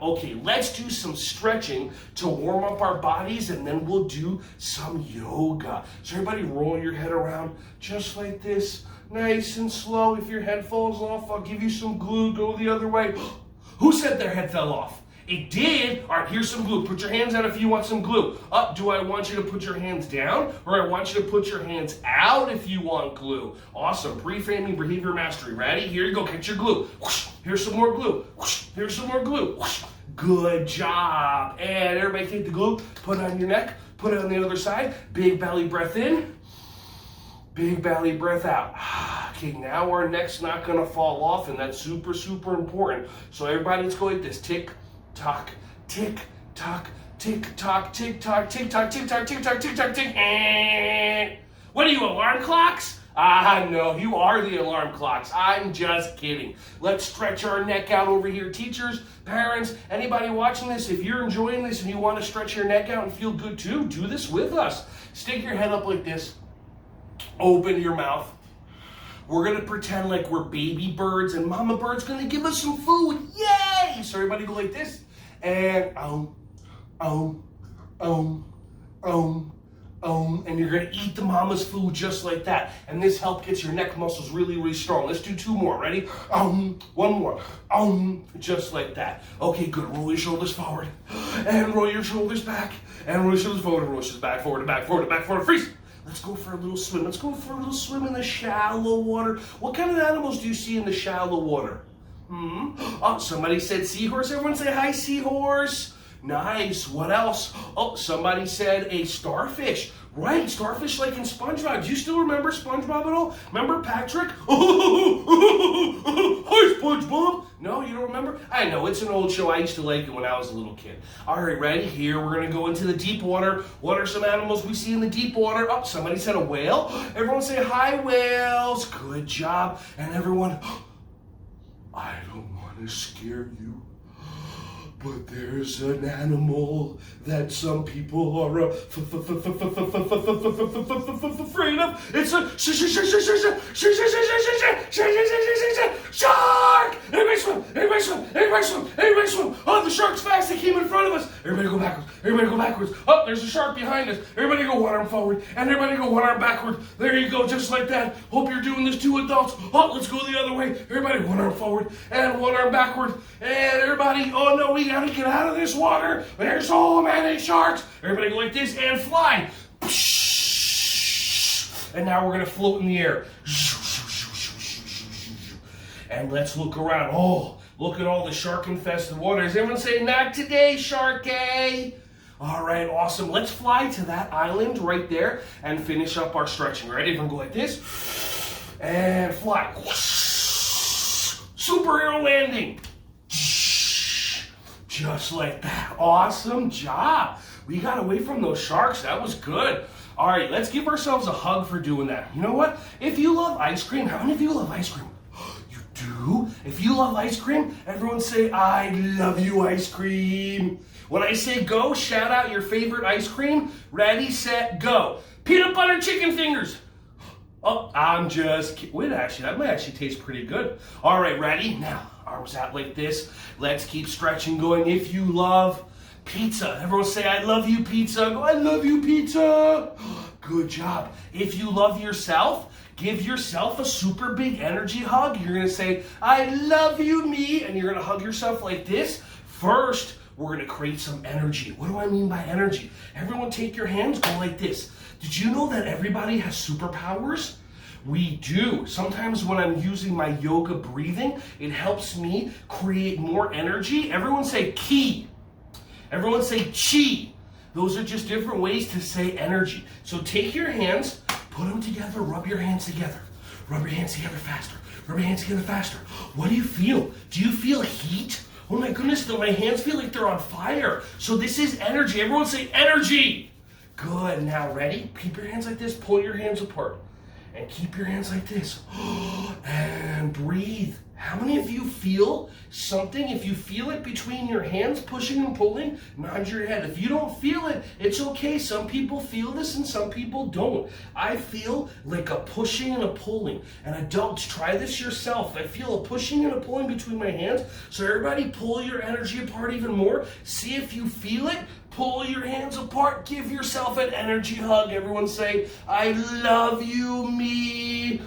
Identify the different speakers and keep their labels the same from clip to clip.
Speaker 1: Okay, let's do some stretching to warm up our bodies, and then we'll do some yoga. So everybody roll your head around just like this, nice and slow. If your head falls off, I'll give you some glue. Go the other way. Who said their head fell off? It did. All right, here's some glue. Put your hands out if you want some glue. Up, do I want you to put your hands down, or I want you to put your hands out if you want glue? Awesome. Pre-framing behavior mastery. Ready? Here you go. Get your glue. Here's some more glue. Here's some more glue. Good job. And everybody take the glue, put it on your neck, put it on the other side. Big belly breath in. Big belly breath out. Okay, now our neck's not going to fall off, and that's super, super important. So everybody, let's go like this. Tick, tock, tick, tock, tick, tock, tick, tock, tick, tock, tick, tock, tick, tock, tick, tock, tick. What are you, alarm clocks? No, you are the alarm clocks. I'm just kidding. Let's stretch our neck out over here. Teachers, parents, anybody watching this, if you're enjoying this and you want to stretch your neck out and feel good too, do this with us. Stick your head up like this. Open your mouth. We're going to pretend like we're baby birds, and mama bird's going to give us some food. Yay! So everybody go like this. And and you're going to eat the mama's food just like that. And this helps get your neck muscles really, really strong. Let's do 2 more. Ready? One more. Just like that. Okay, good. Roll your shoulders forward. And roll your shoulders back. And roll your shoulders forward. And roll your shoulders back, forward, and back, forward, and back, forward. Freeze! Let's go for a little swim. Let's go for a little swim in the shallow water. What kind of animals do you see in the shallow water? Oh, somebody said seahorse. Everyone say hi, seahorse. Nice. What else? Oh, somebody said a starfish. Right, starfish like in SpongeBob. Do you still remember SpongeBob at all? Remember Patrick? Hi, SpongeBob. No, you don't remember? I know, it's an old show. I used to like it when I was a little kid. All right, ready? Here, we're going to go into the deep water. What are some animals we see in the deep water? Oh, somebody said a whale. Everyone say hi, whales. Good job. And everyone, I don't want to scare you, but there's an animal that some people are afraid of. It's a shark! Everybody swim! Everybody swim! Everybody swim! Everybody swim! Oh, the shark's fast. They came in front of us. Everybody go backwards. Everybody go backwards. Oh, there's a shark behind us. Everybody go one arm forward, and everybody go one arm backward. There you go, just like that. Hope you're doing this too, adults. Oh, let's go the other way. Everybody one arm forward and one arm backward. And everybody, oh no, we gotta get out of this water. There's so many sharks. Everybody go like this and fly. And now we're gonna float in the air. And let's look around. Oh, look at all the shark-infested waters. Everyone say, not today, Sharky. All right, awesome. Let's fly to that island right there and finish up our stretching. Ready? Everyone go like this. And fly. Superhero landing. Just like that. Awesome job. We got away from those sharks. That was good. All right, let's give ourselves a hug for doing that. You know what? If you love ice cream, how many of you love ice cream? You do? If you love ice cream, everyone say, I love you, ice cream. When I say go, shout out your favorite ice cream. Ready, set, go. Peanut butter chicken fingers. Oh, I'm just kidding. Wait, actually, that might actually taste pretty good. All right, ready? Now, arms out like this. Let's keep stretching going. If you love pizza, everyone say, I love you, pizza. Go, I love you, pizza. Good job. If you love yourself, give yourself a super big energy hug. You're going to say, I love you, me. And you're going to hug yourself like this. First, we're going to create some energy. What do I mean by energy? Everyone take your hands, go like this. Did you know that everybody has superpowers? We do. Sometimes when I'm using my yoga breathing, it helps me create more energy. Everyone say ki. Everyone say chi. Those are just different ways to say energy. So take your hands, put them together, rub your hands together. Rub your hands together faster. Rub your hands together faster. What do you feel? Do you feel heat? Oh my goodness, my hands feel like they're on fire. So this is energy. Everyone say energy. Good. Now ready? Keep your hands like this. Pull your hands apart. And keep your hands like this. And breathe. How many of you feel something? If you feel it between your hands, pushing and pulling, nod your head. If you don't feel it, it's okay. Some people feel this and some people don't. I feel like a pushing and a pulling. And adults, try this yourself. I feel a pushing and a pulling between my hands. So everybody pull your energy apart even more. See if you feel it. Pull your hands apart. Give yourself an energy hug. Everyone say, I love you, me.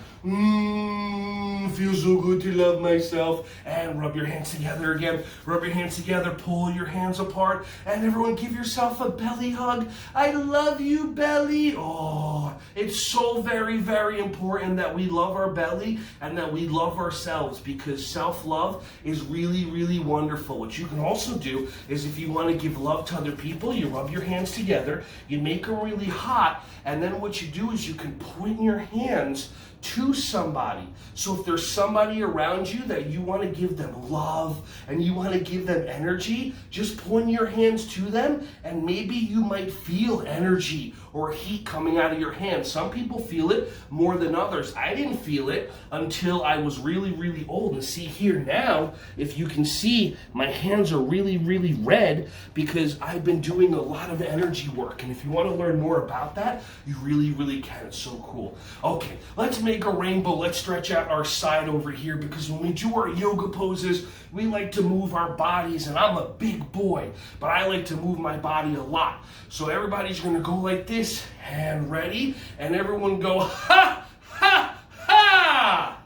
Speaker 1: Feels so good to love myself. And rub your hands together again. Rub your hands together. Pull your hands apart. And everyone give yourself a belly hug. I love you, belly. Oh, it's so very, very important that we love our belly and that we love ourselves, because self-love is really, really wonderful. What you can also do is, if you want to give love to other people, you rub your hands together. You make them really hot. And then what you do is you can point your hands to somebody. So if there's somebody around you that you want to give them love and you want to give them energy, just point your hands to them, and maybe you might feel energy or heat coming out of your hands. Some people feel it more than others. I didn't feel it until I was really, really old. And see here now, if you can see, my hands are really, really red because I've been doing a lot of energy work. And if you want to learn more about that, you really, really can. It's so cool. Okay, let's make a rainbow. Let's stretch out our side over here, because when we do our yoga poses, we like to move our bodies, and I'm a big boy, but I like to move my body a lot. So everybody's gonna go like this, and ready, and everyone go, ha, ha, ha!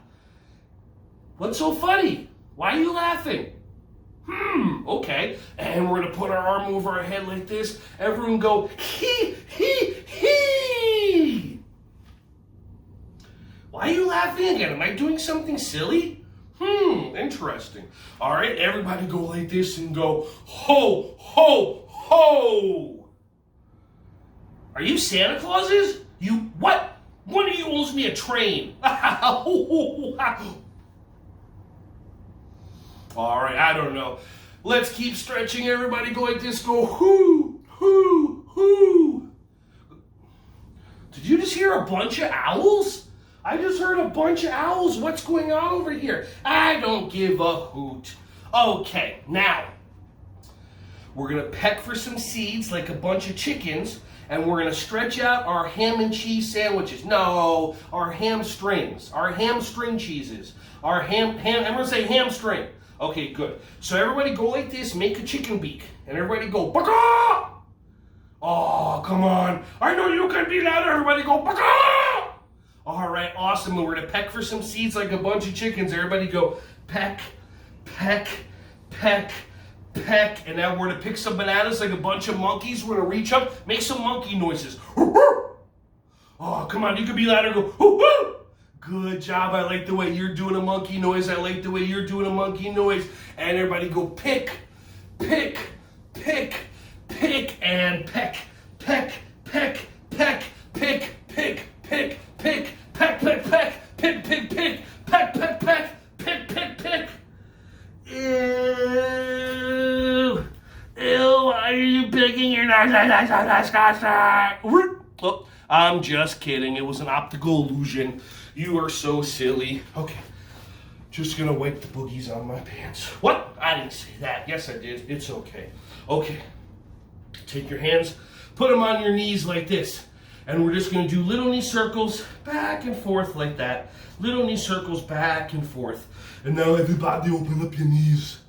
Speaker 1: What's so funny? Why are you laughing? Okay. And we're gonna put our arm over our head like this. Everyone go, hee, hee, hee! Why are you laughing again? Am I doing something silly? Interesting. All right, everybody go like this and go, ho, ho, ho. Are you Santa Clauses? You, what? One of you owes me a train. All right, I don't know. Let's keep stretching. Everybody go like this. Go, hoo, hoo, hoo. Did you just hear a bunch of owls? I just heard a bunch of owls. What's going on over here? I don't give a hoot. Okay, now, we're going to peck for some seeds like a bunch of chickens, and we're going to stretch out our ham and cheese sandwiches. No, our hamstrings, our hamstring cheeses. I'm going to say hamstring. Okay, good. So everybody go like this, make a chicken beak, and everybody go, baka! Oh, come on. I know you can be louder. Everybody go, baka! All right, awesome. And we're going to peck for some seeds like a bunch of chickens. Everybody go peck, peck, peck, peck. And now we're going to pick some bananas like a bunch of monkeys. We're going to reach up, make some monkey noises. Oh, come on. You can be louder. Go, good job. I like the way you're doing a monkey noise. I like the way you're doing a monkey noise. And everybody go pick, pick, pick, pick, and peck, peck, peck, peck, pick, pick, pick, pick, peck, peck, peck, pick, pick, pick, peck, peck, peck, pick, pick, pick. Ew. Ew, why are you picking your nose? Oh, I'm just kidding. It was an optical illusion. You are so silly. Okay. Just gonna wipe the boogies on my pants. What? I didn't say that. Yes, I did. It's okay. Okay. Take your hands, put them on your knees like this. And we're just going to do little knee circles back and forth like that. Little knee circles back and forth. And now everybody open up your knees.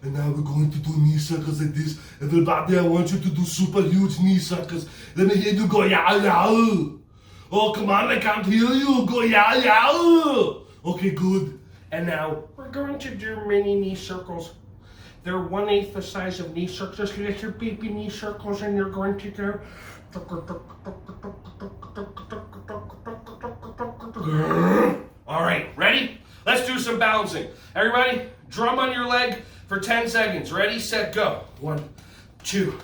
Speaker 1: And now we're going to do knee circles like this. Everybody, I want you to do super huge knee circles. Let me hear you go, yeah, yeah. Oh, come on, I can't hear you. Go, yeah, yeah. Okay, good. And now we're going to do mini knee circles. They're 1/8 the size of knee circles. Just little baby knee circles, and you're going to go. All right, ready? Let's do some bouncing. Everybody, drum on your leg for 10 seconds. Ready, set, go. 1, 2,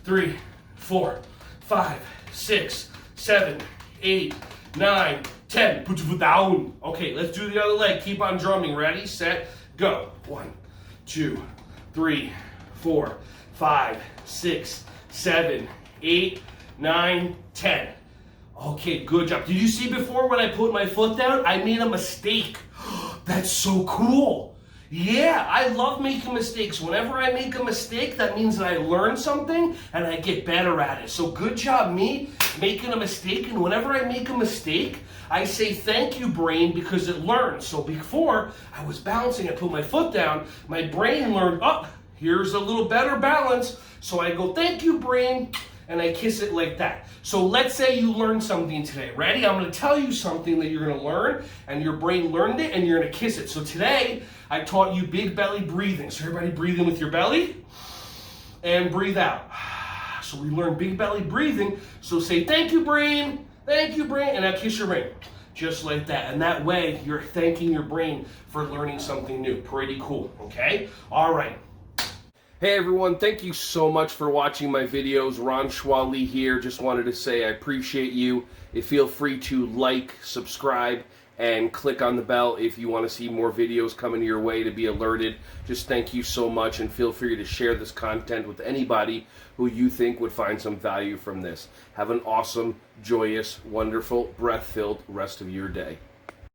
Speaker 1: 3, 4, 5, 6, 7, 8, 9, 10. Put your foot down. Okay, let's do the other leg. Keep on drumming. Ready, set, go. 1, 2, 3, 4, 5, 6, 7, 8, 9, 10. Okay, good job. Did you see before when I put my foot down? I made a mistake. That's so cool. Yeah, I love making mistakes. Whenever I make a mistake, that means that I learn something and I get better at it. So good job me making a mistake. And whenever I make a mistake, I say thank you, brain, because it learns. So before I was bouncing, I put my foot down, my brain learned, oh, here's a little better balance. So I go, thank you, brain, and I kiss it like that. So let's say you learned something today. Ready? I'm going to tell you something that you're going to learn, and your brain learned it, and you're going to kiss it. So today, I taught you big belly breathing. So everybody breathe in with your belly, and breathe out. So we learned big belly breathing. So say, thank you, brain, and now kiss your brain. Just like that. And that way, you're thanking your brain for learning something new. Pretty cool, okay? All right. Hey everyone, thank you so much for watching my videos. Ron Schwally here. Just wanted to say I appreciate you. Feel free to like, subscribe, and click on the bell if you want to see more videos coming your way to be alerted. Just thank you so much, and feel free to share this content with anybody who you think would find some value from this. Have an awesome, joyous, wonderful, breath-filled rest of your day.